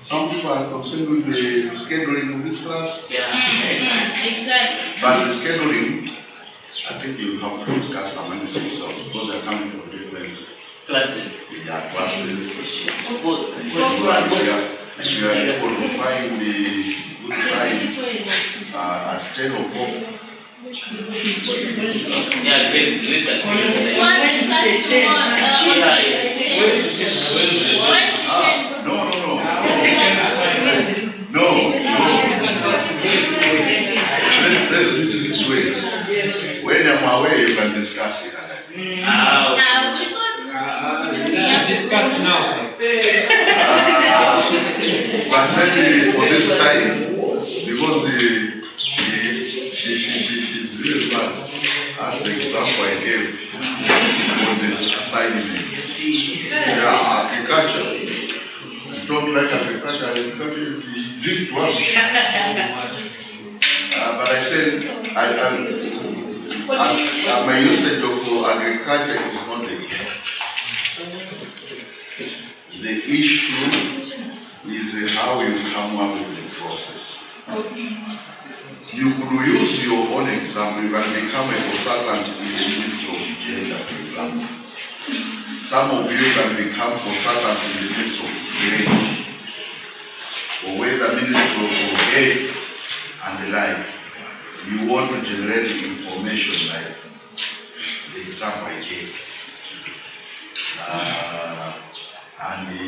Some people are concerned with the scheduling of this class. Yeah. Exactly. But the scheduling, I think you have to discuss among yourselves because they are coming from different Classes. Yeah, classes. Both. If you are able to find the good time at 10 o'clock. Yeah, great. No. Let's do it this way. When I'm away, you can discuss it. Discuss now. But maybe for this time, because she's really bad. As the example I gave for this assignment. Yeah, agriculture. You don't like agriculture is this one. But I said, my usage of agriculture is not the issue. The issue is how you come up with the process. You could use your own example. You can become a consultant in the Ministry of Gender, for example. Some of you can become consultants in the Ministry of Trade, or whether Ministry of Health and the like. You want to generate information like the example I gave. And the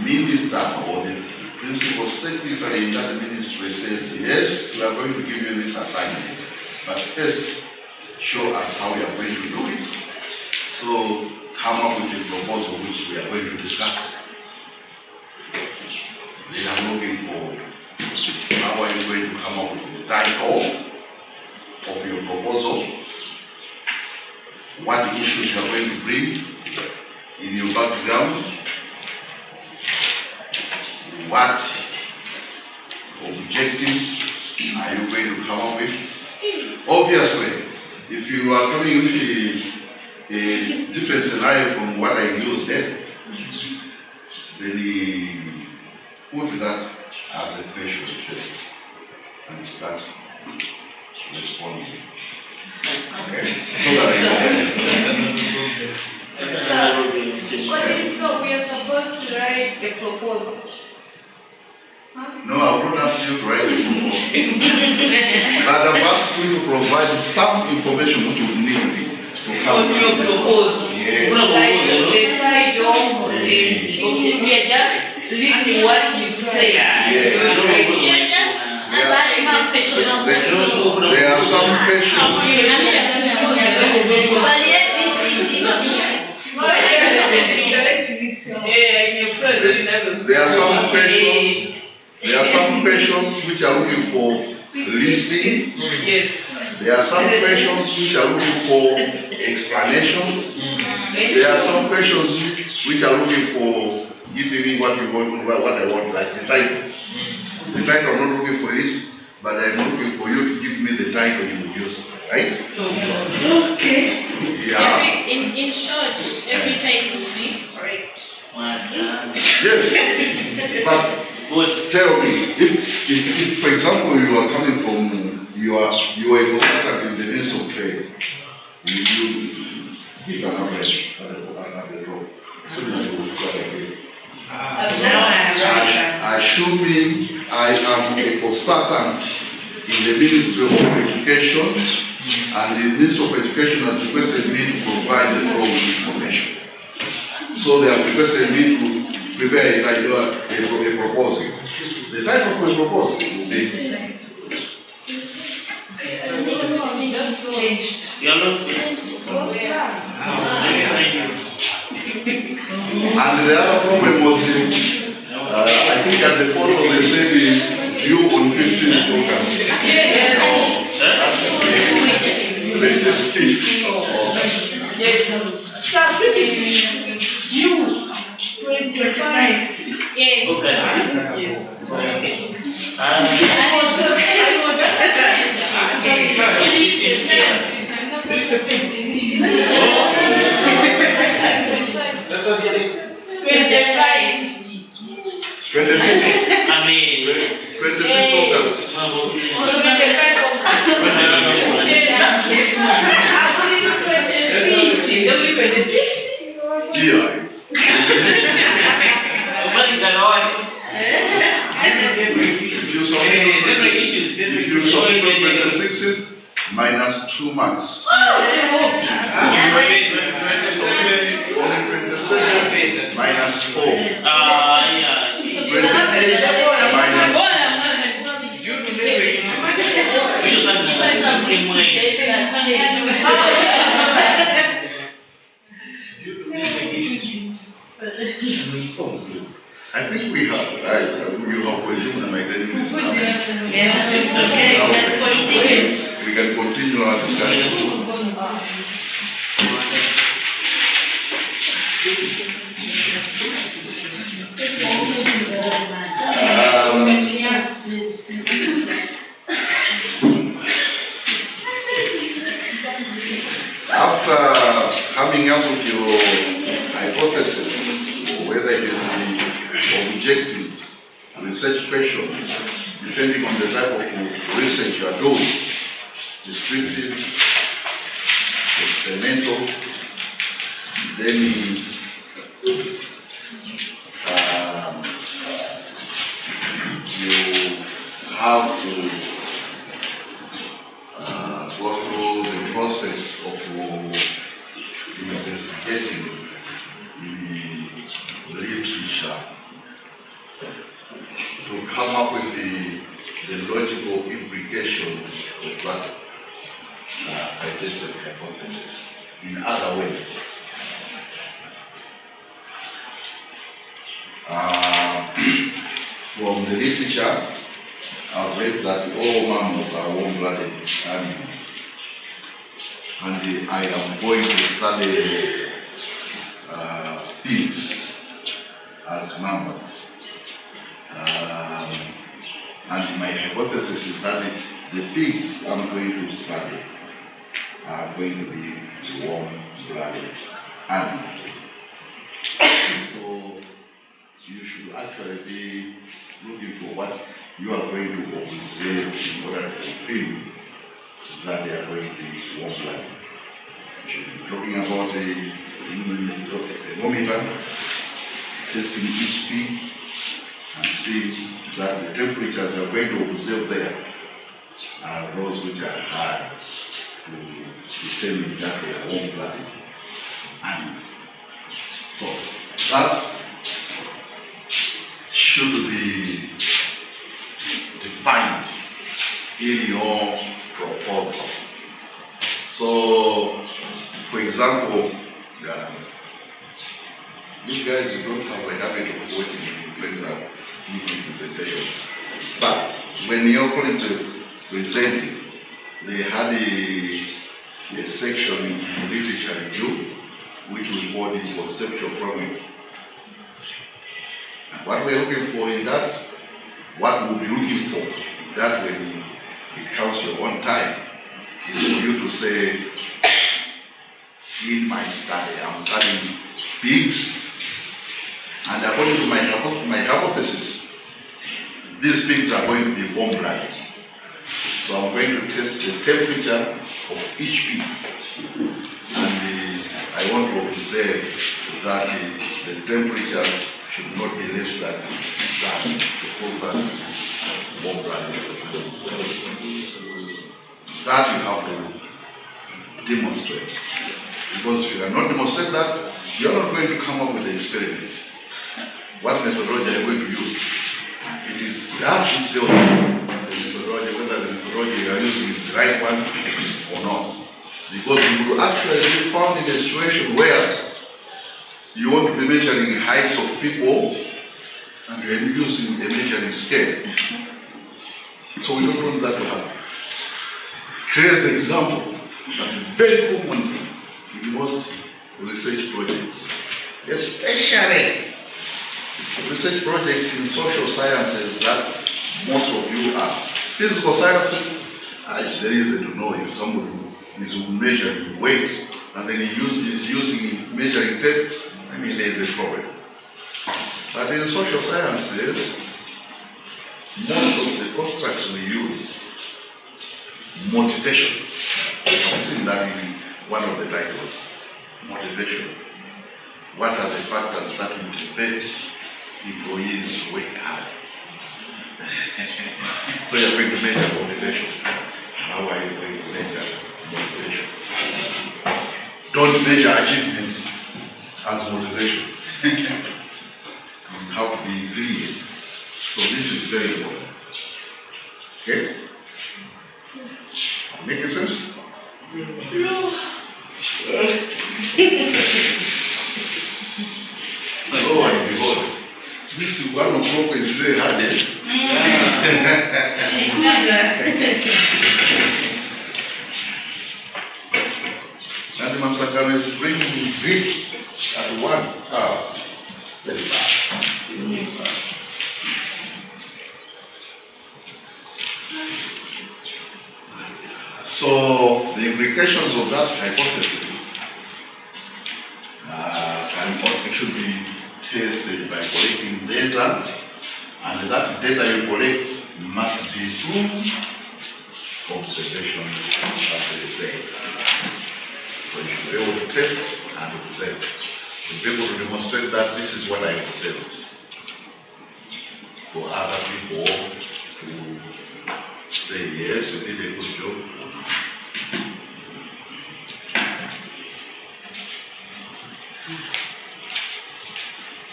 minister or the principal secretary in that ministry says, yes, we are going to give you this assignment, but first show us how we are going to do it. So come up with a proposal which we are going to discuss. They are looking for how are you going to come up with the title of your proposal, what issues you are going to bring in your background, what objectives are you going to come up with? Obviously, if you are coming with a different scenario from what I used then put that as a question first and start responding. Okay? So we are supposed to write a proposal. No, I won't ask you to write a proposal. But I've asked you to provide some information which you need. What you propose? Yes. Una Like proposal. the side of okay, we are just reading what you say. Yes. There are some questions which are looking for listening. Yes. There are some questions which are looking for explanation. There are some questions which are looking for giving me what you want, what I want, like the title. The title I'm not looking for this, but I'm looking for you to give me the title you will use, right? Okay. Yeah. In short, every time will be correct. Yes. But tell me, if for example you are coming from you are a consultant in the Ministry of Trade, you give an average at the top. So that you will start again. Assuming I am a consultant in the Ministry of Education, and the Ministry of Education has requested me to provide the following information. So they have requested me to prepare a proposal. The type of a proposal will be and the other problem was, I think at the photo they said is due on 15th August. Minus 2 months. Minus 4. I think we have, right? You have resumed my we can continue our discussion. After coming up with your hypothesis, whether it is the objective research questions, depending on the type of research you are doing, descriptive, experimental, then you have to go through the process of investigating the literature to come up with the logical implications of what I tested hypothesis in other ways. From the literature, I've read that all mammals are warm-blooded animals, and I am going to study pigs as mammals. And my hypothesis is that the pigs I'm going to study are going to be warm-blooded animals. So you should actually be looking for what you are going to observe in order to confirm that they are going to be warm-blooded. You should be talking about the thermometer, testing each pig, and see that the temperatures you are going to observe there are those which are high. determine that they are warm-blooded animals. So that should be defined in your proposal. So, for example, you guys don't have a habit of voting in pleasure presentations. But when your colleagues presented, they had a section in literature review, which we call the conceptual programming. And what we're looking for in that, what we'll be looking for, that when it comes your own time, is for you to say, in my study, I'm studying pigs, and according to my hypothesis, these pigs are going to be warm-blooded. So I'm going to test the temperature of each pig, and I want to observe that the temperature should not be less than that to prove that warm-blooded. That you have to demonstrate. Because if you cannot demonstrate that, you are not going to come up with the experiment. What methodology are you going to use? It is that itself, the methodology, whether the methodology you are using is the right one or not. Because you will actually be found in a situation where you want to be measuring heights of people and you are using a measuring scale. So we don't want that to happen. Here's the example that is very common in most research projects, especially research projects in social sciences that most of you are. Physical sciences, it's very easy to know if somebody is measuring weight and then is using measuring tape, I mean there is a problem. But in social sciences, most of the constructs we use, motivation. I've seen that in one of the titles. Motivation. What are the factors that motivate employees to work hard? So you're going to measure motivation. How are you going to measure motivation? Don't measure achievements as motivation. You have to be clear. So this is very important. Okay? Making sense? Oh, I behold. This is 1 o'clock is very hard, eh? And Master Khan is bringing this at 1 hour. Very fast. So, the implications of that hypothesis should be tested by collecting data, and that data you collect must be through observation, as they say. So you should be able to test and observe. You should be able to demonstrate that this is what I observed. For other people to say, yes, you did a good job.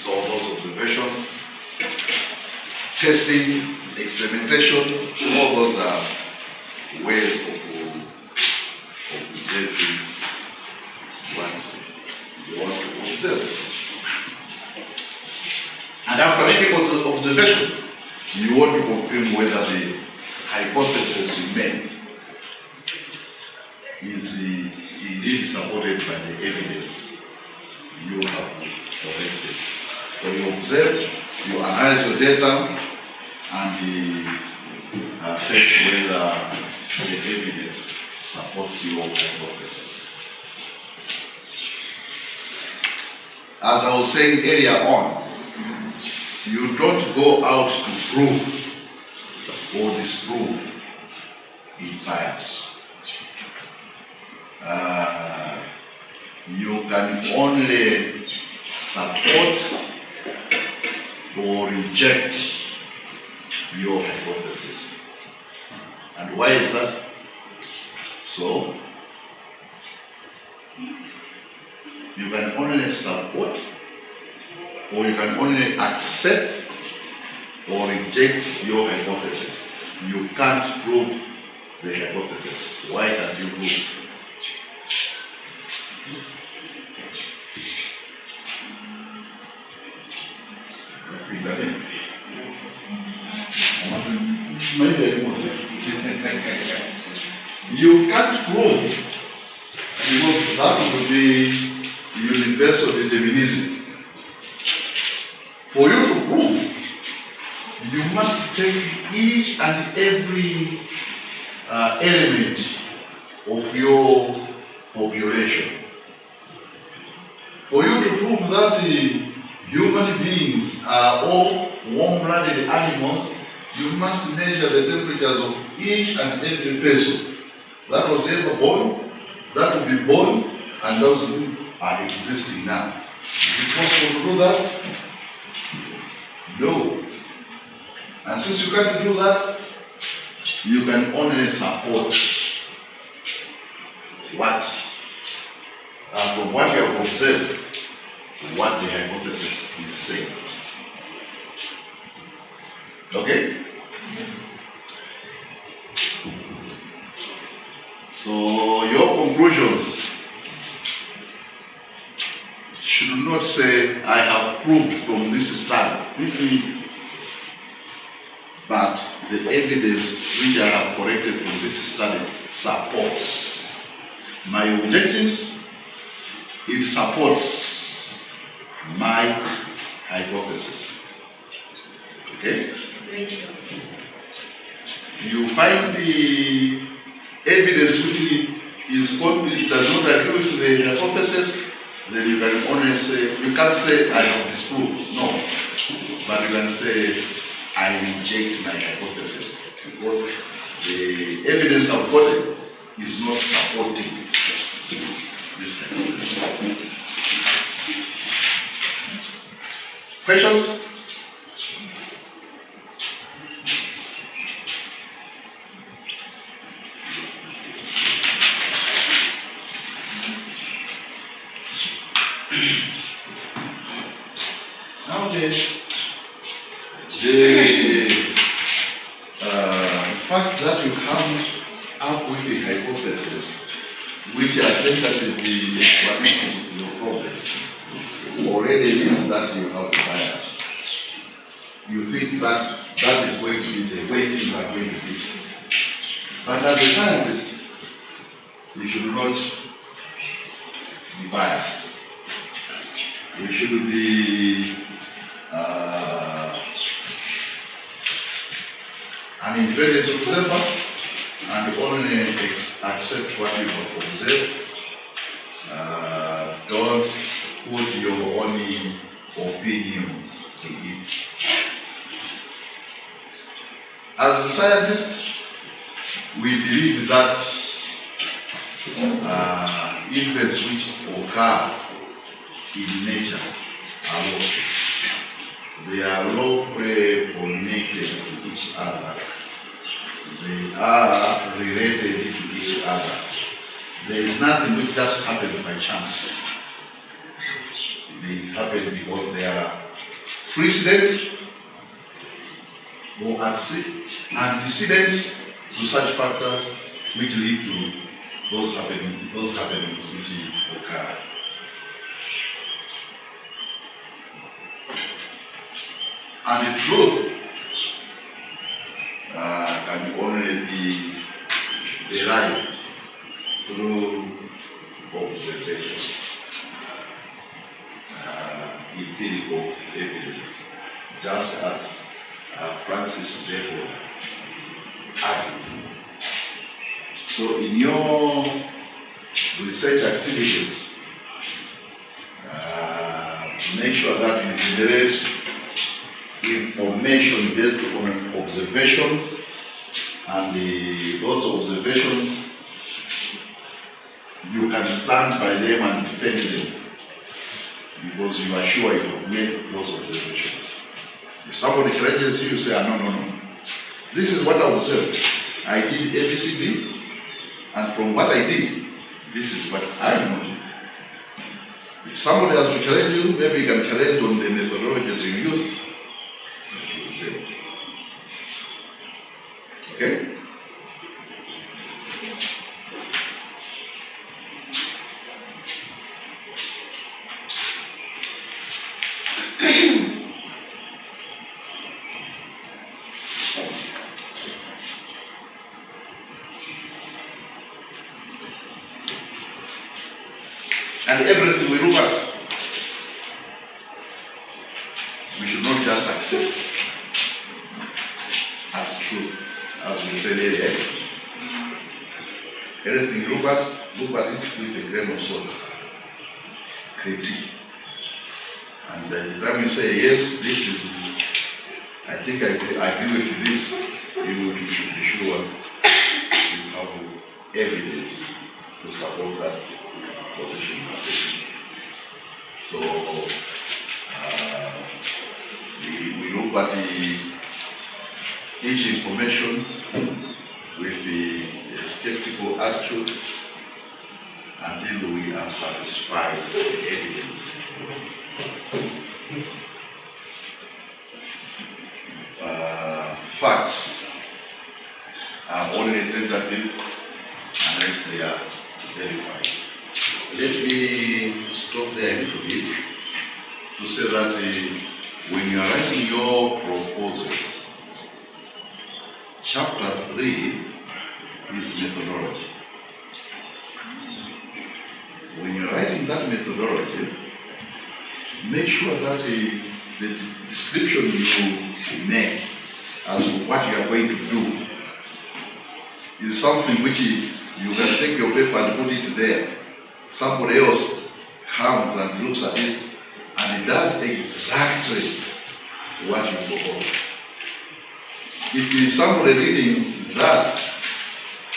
So those observations, testing, experimentation, all those are ways of observing what you want to observe. And after making observation, you want to confirm whether the hypothesis you made is indeed supported by the evidence you have collected. So you observe, you analyze the data, and you assess whether the evidence supports your hypothesis. As I was saying earlier on, you don't go out to prove or disprove in science. You can only support or reject your hypothesis. And why is that? So, You can only support, or you can only accept or reject your hypothesis. You can't prove the hypothesis. Why can't you prove it? You can't prove, because that would be universal determinism. For you to prove, you must take each and every element of your population. For you to prove that human beings are all warm-blooded animals, you must measure the temperatures of each and every person that was ever born, that will be born, and those who are existing now. Is it possible to do that? No. And since you can't do that, you can only support what, from what you have observed, what the hypothesis is saying. Okay? So your conclusions should not say, I have proved from this study, but the evidence which I have collected from this study supports my objectives. It supports my hypothesis. Okay? You find the evidence which is complete, does not agree with the hypothesis, then you can only say, you can't say I have disproved, no, but you can say I reject my hypothesis, because the evidence I've gotten is not supporting this hypothesis. Questions? Nowadays, the fact that you come up with a hypothesis which are tentatively explanation to your problem already means that you have bias. You think that that is going to be the way things are going to be. But as a scientist, you should not be biased. You should be an intelligent observer and only accept what you have observed. Don't put your own opinion in it. As scientists, we believe that events which occur in nature are laws. They are lawfully connected to each other. They are related to each other. There is nothing which just happens by chance. They happen because there are precedents or antecedents to such factors which lead to those happenings which occur. And the truth can only be derived through observation, empirical evidence, just as Francis Bacon argued. So in your research activities, make sure that you generate information based on observation, and those observations you can stand by them and defend them because you are sure you have made those observations. If somebody challenges you, say, no. This is what I observed. I did ABCD, and from what I did, this is what I know. somebody has to challenge you, maybe you can challenge on the methodologies you use. Okay? And everything we look at, we should not just accept as truth, as we said earlier. Everything you look at it with a grain of salt. Critique. And by the time you say, yes, this is, I think I agree with this, you should be sure you have evidence to support that position. So, we look at each information with the skeptical attitude until we are satisfied with the evidence. Facts are only tentative unless they are verified. Let me stop there a little bit to say that when you are writing your proposal, chapter 3 is methodology. When you are writing that methodology, make sure that the description you make as to what you are going to do is something which you can take your paper and put it there. Somebody else comes and looks at it and it does exactly what you propose. If somebody reading that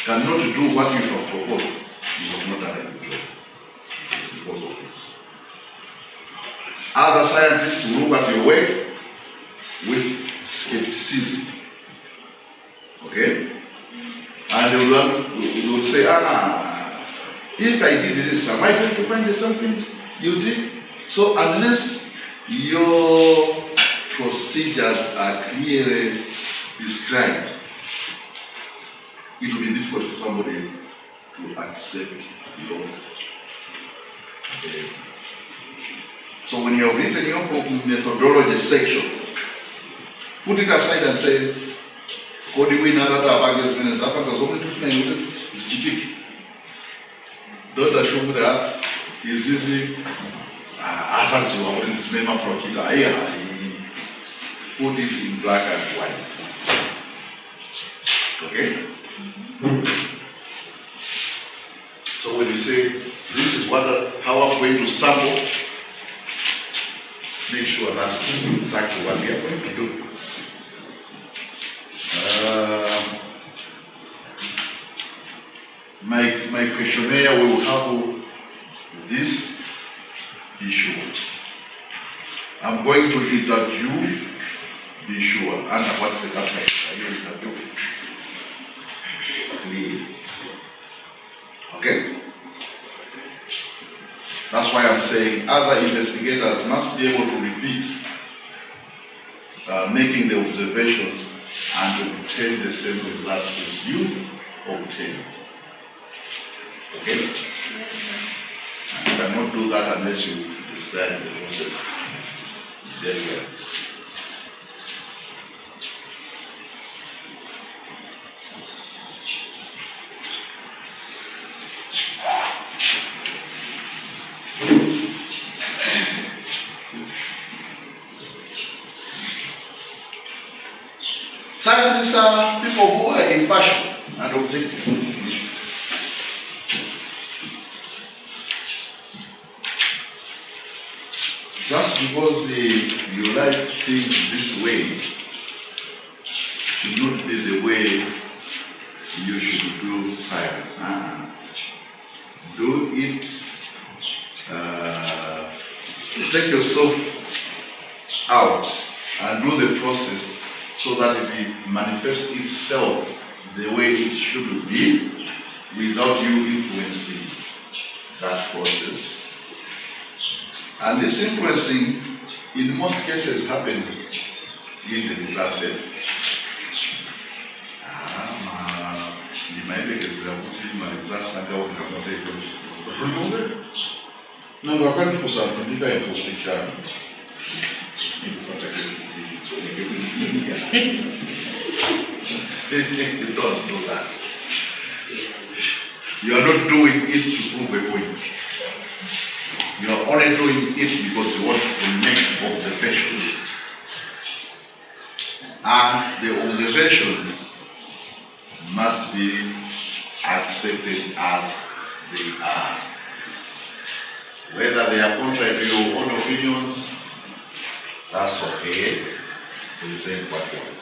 cannot do what you have proposed, you have not done it before. Because of this. Other scientists will look at your work with skepticism. Okay? And they will say, if I did this, am I going to find the same things you did? So unless your procedures are clearly described, it will be difficult for somebody to accept your So when you have written your methodology section, put it aside and say, what do we know that our against minutes? After the only thing is cheating. Those that show that is easy, after you have this name approach, put it in black and white. Okay? So when you say, this is how I'm going to sample, make sure that's exactly what we are going to do. My questionnaire will have this issue. I'm going to interview, be sure, and what's the aspect are you interviewing? Clearly. Okay? That's why I'm saying other investigators must be able to repeat making the observations and obtain the same results as you obtain. Okay? And you cannot do that unless you describe the process very well. Scientists are people who are impartial and objective. Just because you like things this way should not be the way you should do science. Do it, take yourself out and do the process so that it manifests itself the way it should be without you influencing that process. And this influencing, in most cases, happens in the disaster. No, wakati kusafirika ya kuficha. Don't do that. You are not doing it to prove a point. You are only doing it because you want to make observations. And the observations must be accepted as they are. Whether they are contrary to your own opinions, that's okay. Present what you want.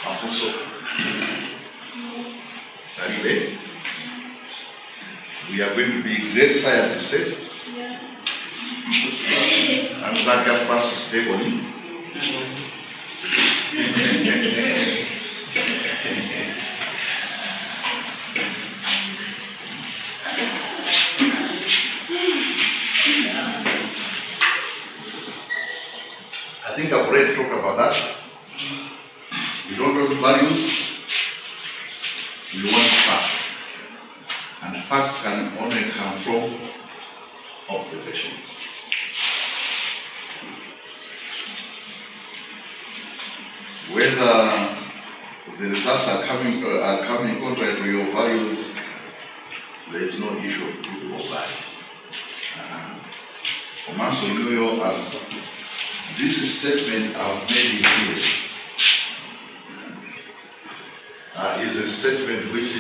Also, anyway, we are going to be great scientists. And that can pass the table. I think I've already talked about that. We don't want values, we want facts. And facts can only come from observations. Whether the results are coming contrary to your values, there is no issue of good or bad. Omanso Nuyo, as this statement I've made here is a statement which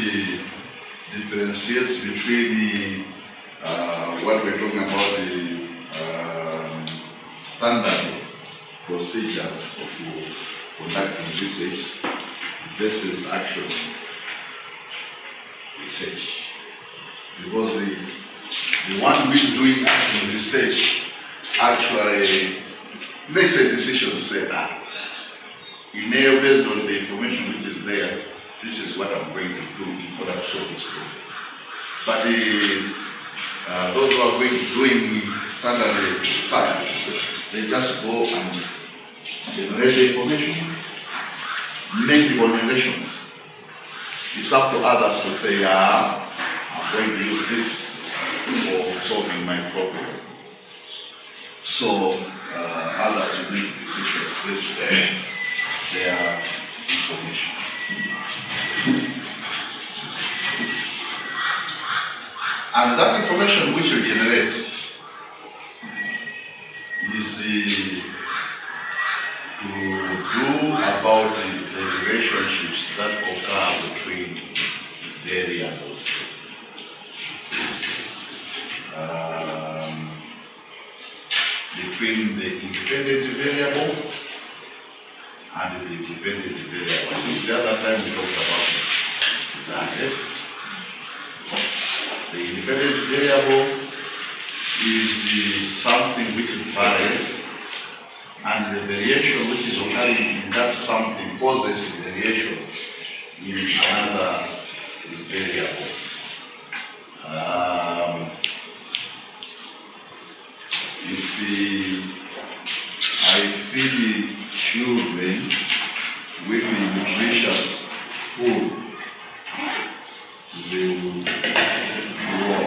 differentiates between what we're talking about, the standard procedures of conducting research versus actual research. Because the one who is doing actual research actually makes a decision to say that, based on the information which is there, this is what I'm going to do in order to solve this problem. But those who are doing standard science, they just go and generate the information, make the organizations. It's up to others to say, I'm going to use this for solving my problem. So others will make decisions based on their information. And that information which you generate is to do about the relationships that occur between variables. Between the independent variable and the dependent variable. The other time we talked about that. Yes? The independent variable is something which is varies, and the variation which is occurring in that something causes variation in another variable. I feed children with nutritious food, they will grow,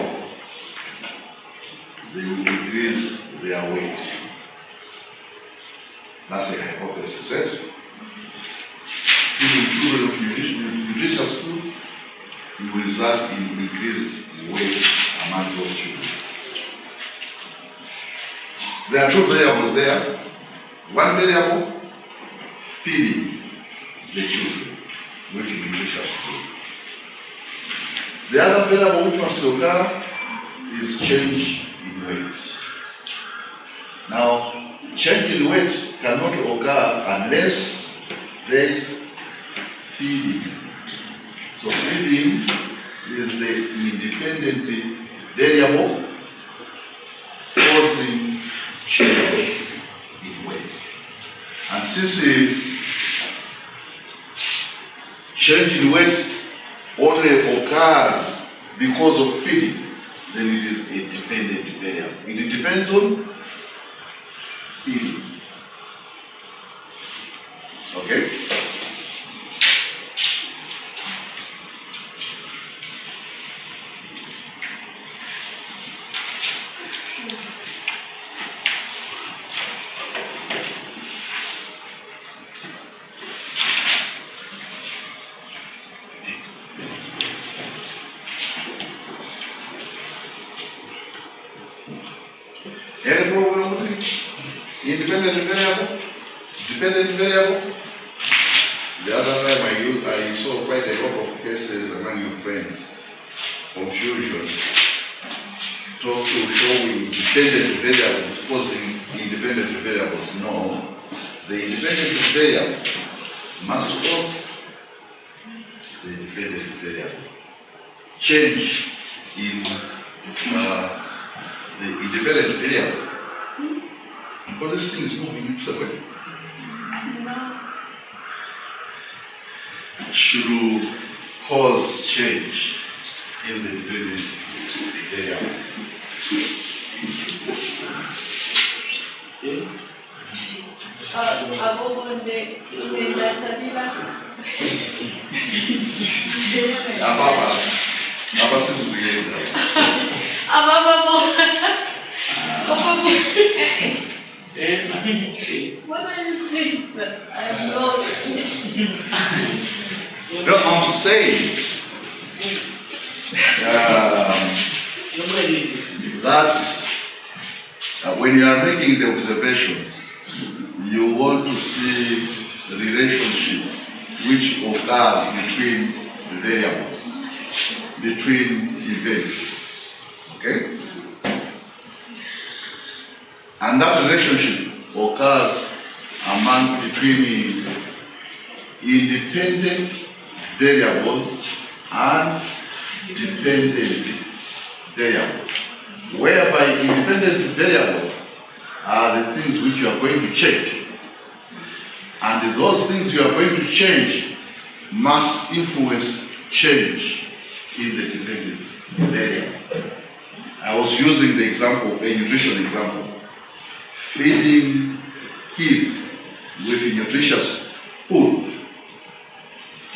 they will increase their weight. That's the hypothesis. Yes? Feeding children with nutritious food will result in increased weight among those children. There are two variables there. One variable, feeding the children with nutritious food. The other variable which must occur is change in weight. Now, change in weight cannot occur unless there is feeding. So feeding is the independent variable causing change in weight. And since the change in weight only occurs because of feeding, then it is a dependent variable. It depends on feeding. Okay? Any problem with it? Independent variable? Dependent variable? The other time I saw quite a lot of cases among your friends, confusion, talk to showing dependent variables causing independent variables. No. The independent variable must cause the dependent variable. Change in the independent variable. Because this thing is moving separately. Should cause change in the dependent variable. Apa tu sebenarnya? What are you saying, sir? I am lost. No, I'm saying that when you are making the observations, you want to see the relationship which occurs between variables, between events. Okay? And that relationship occurs between independent variables and dependent variables, whereby independent variables are the things which you are going to change, and those things you are going to change must influence change in the dependent variable. I was using the example, a nutrition example. Feeding kids with nutritious food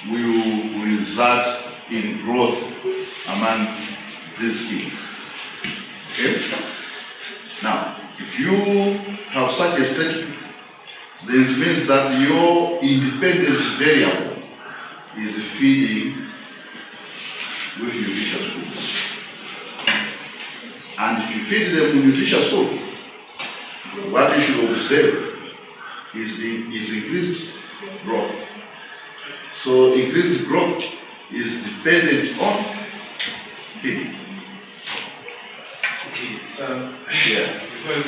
will result in growth among these kids. Okay? Now, if you have such a statement, this means that your independent variable is feeding with nutritious food. And if you feed them with nutritious food, what you should observe is increased growth. So increased growth is dependent on feeding. Okay, Yeah. because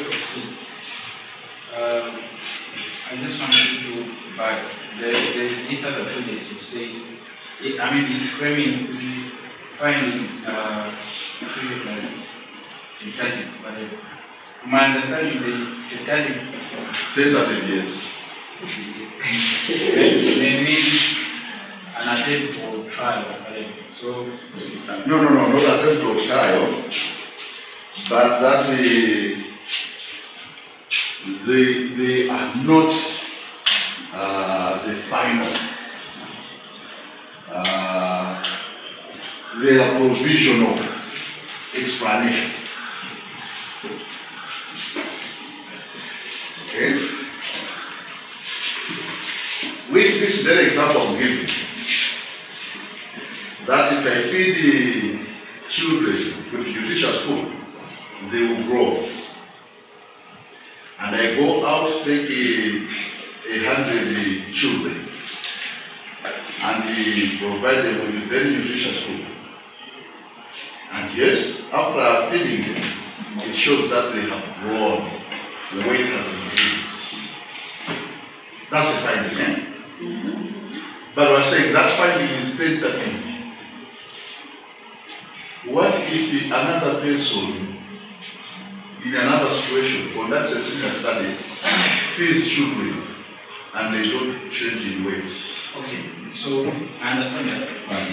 I just wanted to, but there's data that to say, I mean, it's framing, finding, synthetic, but my understanding is synthetic. Say that again. They need an attempt for trial. So, No, not attempt to trial, but that they are not the final. They are provisional explanation. Okay? With this very example I'm giving, that if I feed the children with nutritious food, they will grow. And I go out, take 100 children, and provide them with very nutritious food. And yes, after feeding them, it shows that they have grown, the weight has increased. That's a finding, eh? But we're saying that finding is tentative. What if another person in another situation conducts a similar study, feeds children, and they don't change in weight? okay, so I understand that. I'm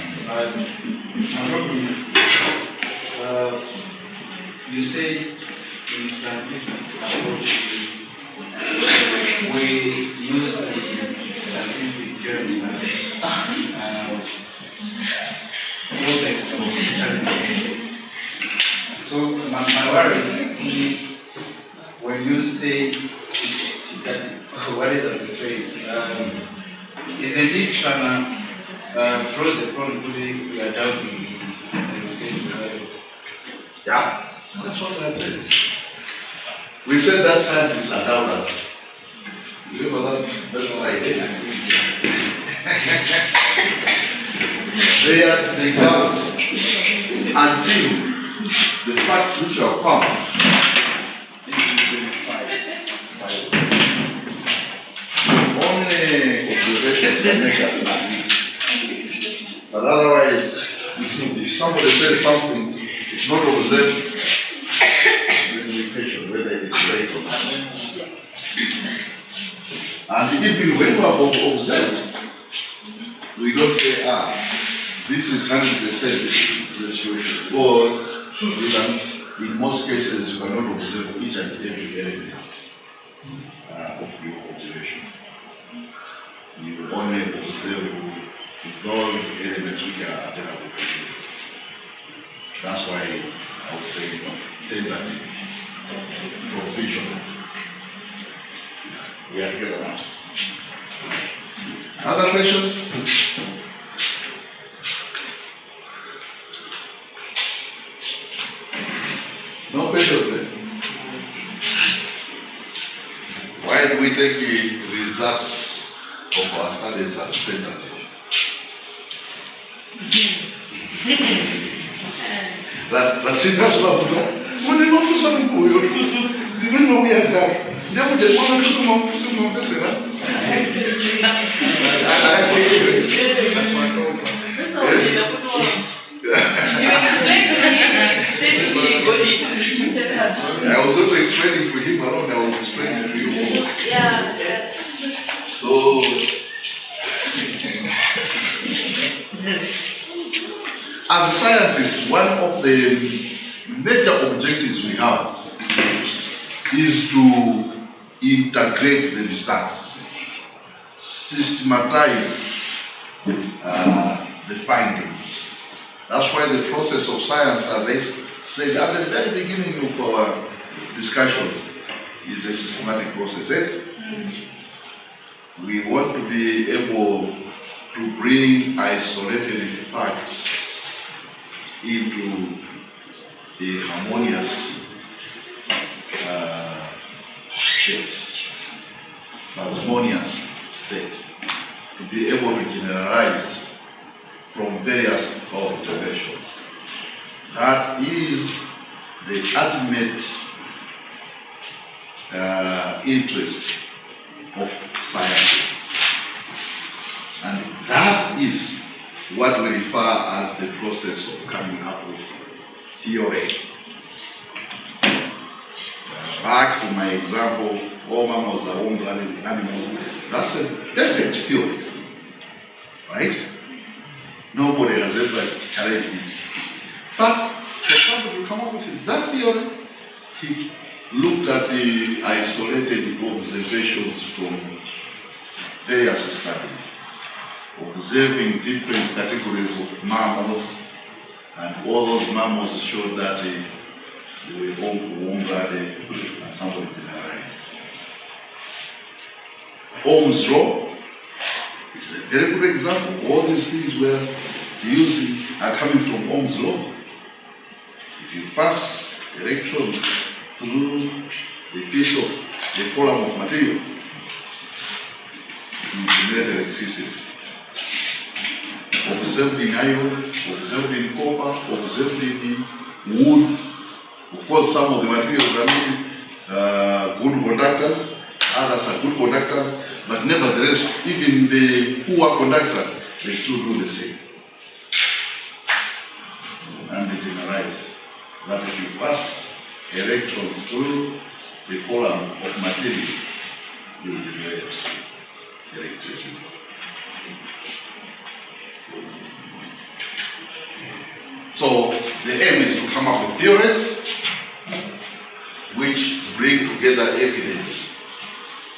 talking you say in scientific approach, we use the scientific journey as process of study. So my worry is when you say that what is the phrase? Isn't it trying to pros and cons we are doubting the education? Yeah, that's what I said. We said that scientists are doubters. Remember that? That's what I did. They doubt until the facts which are found. Only observations that make us believe. But otherwise, if somebody says something, it's not observed, then we question whether it is right or not. And even when we have observed, we don't say, this is 100% the situation. Or in most cases, you cannot observe each and every element of your observation. You only observe those elements which are available to you. That's why I would say that provision. We are together now. Other questions? No questions then? Why do we take the results of our studies as tentative? That's it, that's what we do. When they want to something for you, even though we are there, they would just want to come on, this, huh? I was also explaining to him alone, I was explaining to you all. Yeah. So, as scientists, one of the major objectives we have is to integrate the results, systematize the findings. That's why the process of science, as I said at the very beginning of our discussion, is a systematic process. We want to be able to bring isolated facts into a harmonious state, to be able to generalize from various observations. That is the ultimate interest of science. And that is what we refer as the process of coming up with theory. Back to my example, all mammals are warm-blooded animals. That's a perfect theory, right? Nobody has ever challenged it. But for somebody to come up with that theory, he looked at the isolated observations from various studies, observing different categories of mammals, and all those mammals showed that they were all warm-blooded and somewhat generalized. Ohm's law is a very good example. All these things were used are coming from Ohm's law. If you pass electrons through the piece of the column of material, you generate electricity. Observed in iron, observed in copper, observed in wood. Of course, some of the materials are good conductors, others are good conductors, but nevertheless, even the poor conductors, they still do the same. And they generalize that if you pass electrons through the column of material, you will generate electricity. So the aim is to come up with theories gather evidence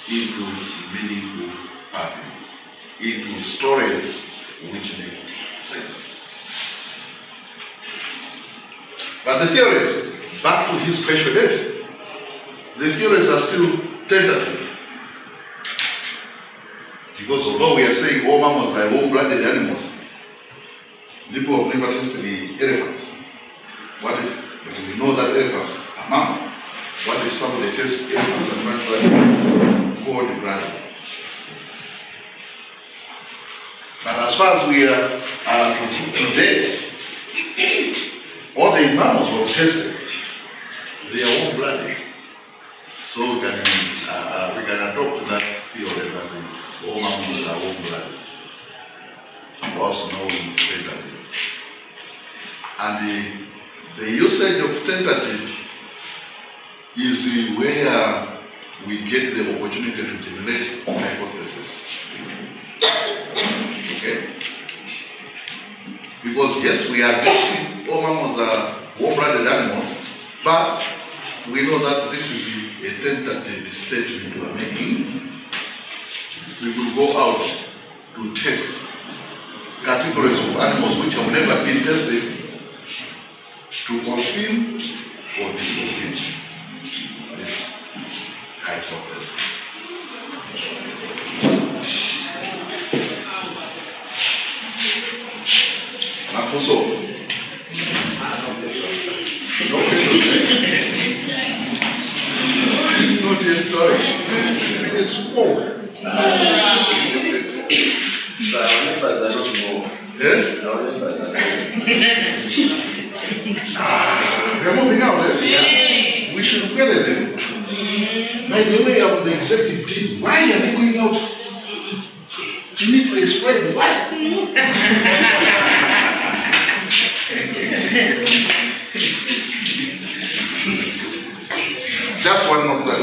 into meaningful pattern, into stories which make sense. But the theories, back to his question, the theories are still tentative. Because although we are saying all mammals are warm-blooded animals, people have never tested the elephants. What if we know that elephants are mammals? What if somebody tests elephants and finds that cold-blooded? But as far as we are today, all the mammals were tested. They are warm-blooded. So we can adopt that theory that all mammals are warm-blooded, whilst knowing tentative. And the usage of tentative is where we get the opportunity to generate hypotheses. Okay? Because yes, we are guessing all mammals are warm-blooded animals, but we know that this will be a tentative statement we are making. We will go out to test categories of animals which have never been tested to confirm or disconfirm this hypothesis. Also, no it's not a story. It's more. Yes? We're moving out there. Yeah. We should get it. By the way, of the executive team, why are they going out? You need to explain why. Just one more slide,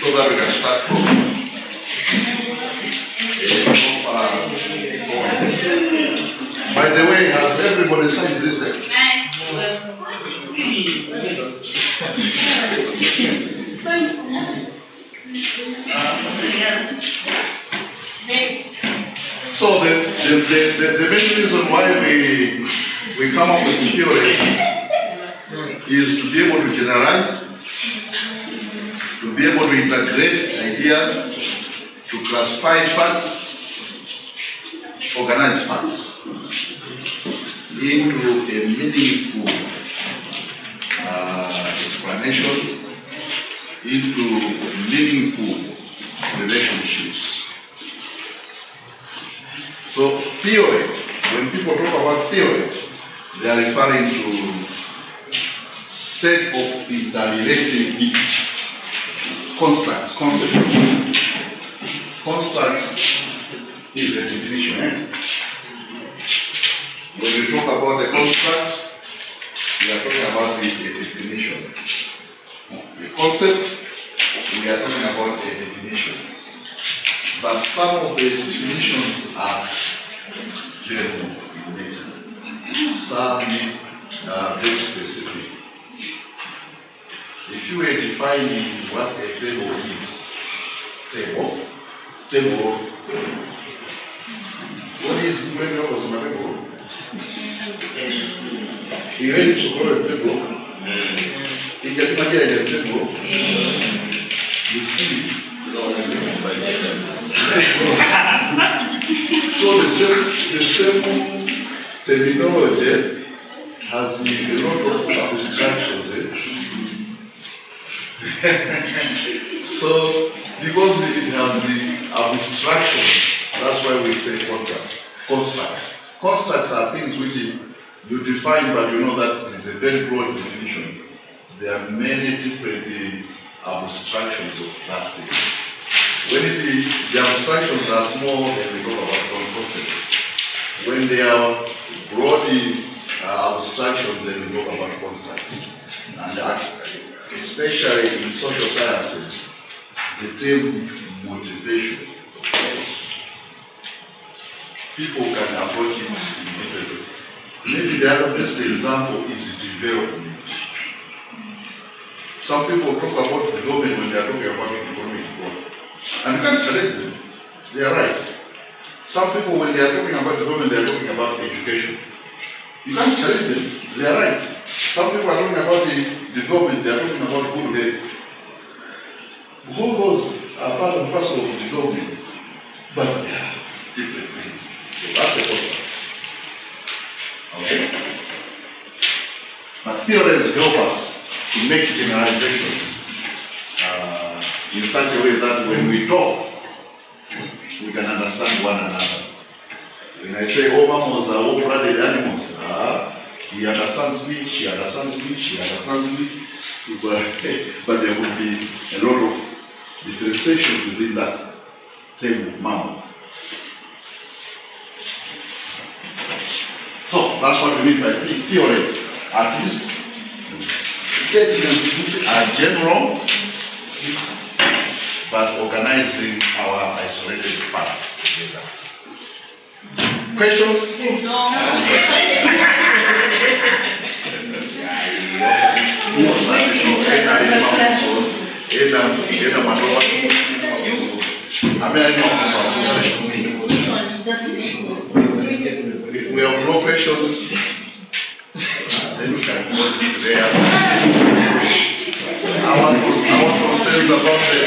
so that we can start from. By the way, has everybody signed this thing? So the main reason why we come up with theory is to be able to generalize, to be able to integrate ideas, to classify facts, organize facts into a meaningful explanation, into meaningful relationships. So theory, when people talk about theory, they are referring to set of interrelated constructs, concepts. Construct is a definition. When we talk about the construct, we are talking about a definition. The concept, we are talking about a definition. But some of the definitions are general in nature. Some are very specific. If you were defining what a table is, table, what is the way of a table? You ready to call a table? You can imagine a table. You see, so the same terminology has a lot of abstractions. So, because it has the abstraction, that's why we say constructs. Constructs are things which you define, but you know that it's a very broad definition. There are many different abstractions of that thing. When the abstractions are small, then we talk about concepts. When they are broad abstractions, then we talk about constructs. And especially in social sciences, the term motivation. People can approach it in different ways. Maybe the other best example is development. Some people talk about development when they are talking about economic growth. And you can't challenge them. They are right. Some people, when they are talking about development, they are talking about education. You can't challenge them. They are right. Some people are talking about the development, they are talking about good health. All those are part and parcel of development. But they are different things. So that's the problem. Okay? But theories help us to make generalizations in such a way that when we talk, we can understand one another. When I say all mammals are all-blooded animals, he understands me, she understands me, she understands me, but there will be a lot of differentiation within that same mammal. So that's what we mean by theories. At least statements are general, but organizing our isolated parts together. Questions? If we have no questions, then we can go to there. Our concerns about the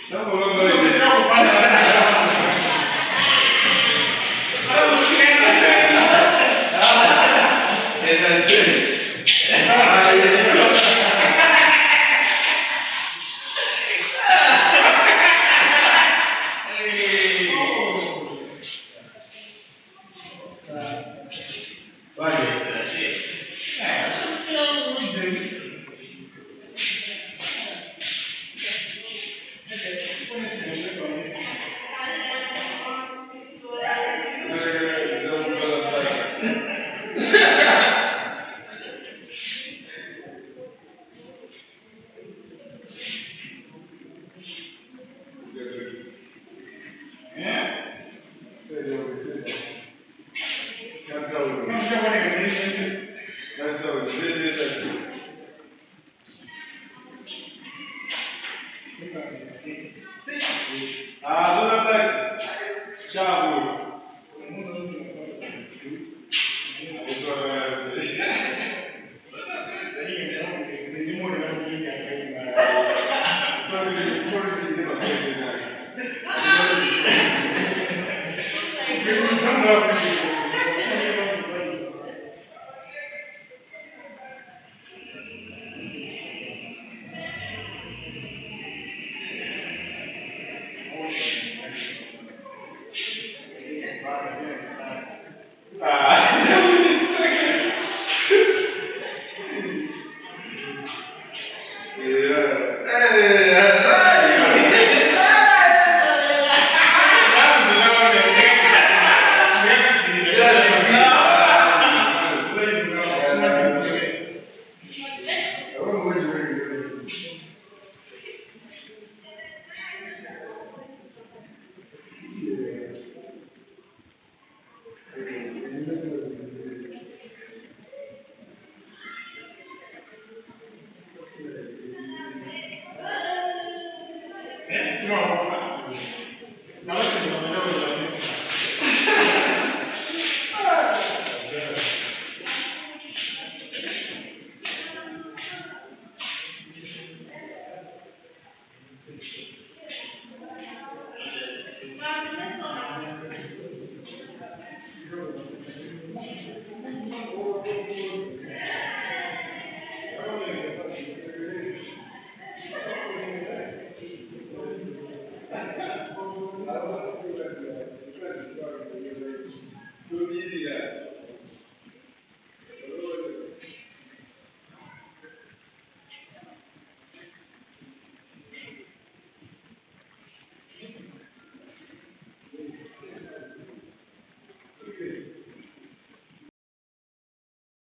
Thank you.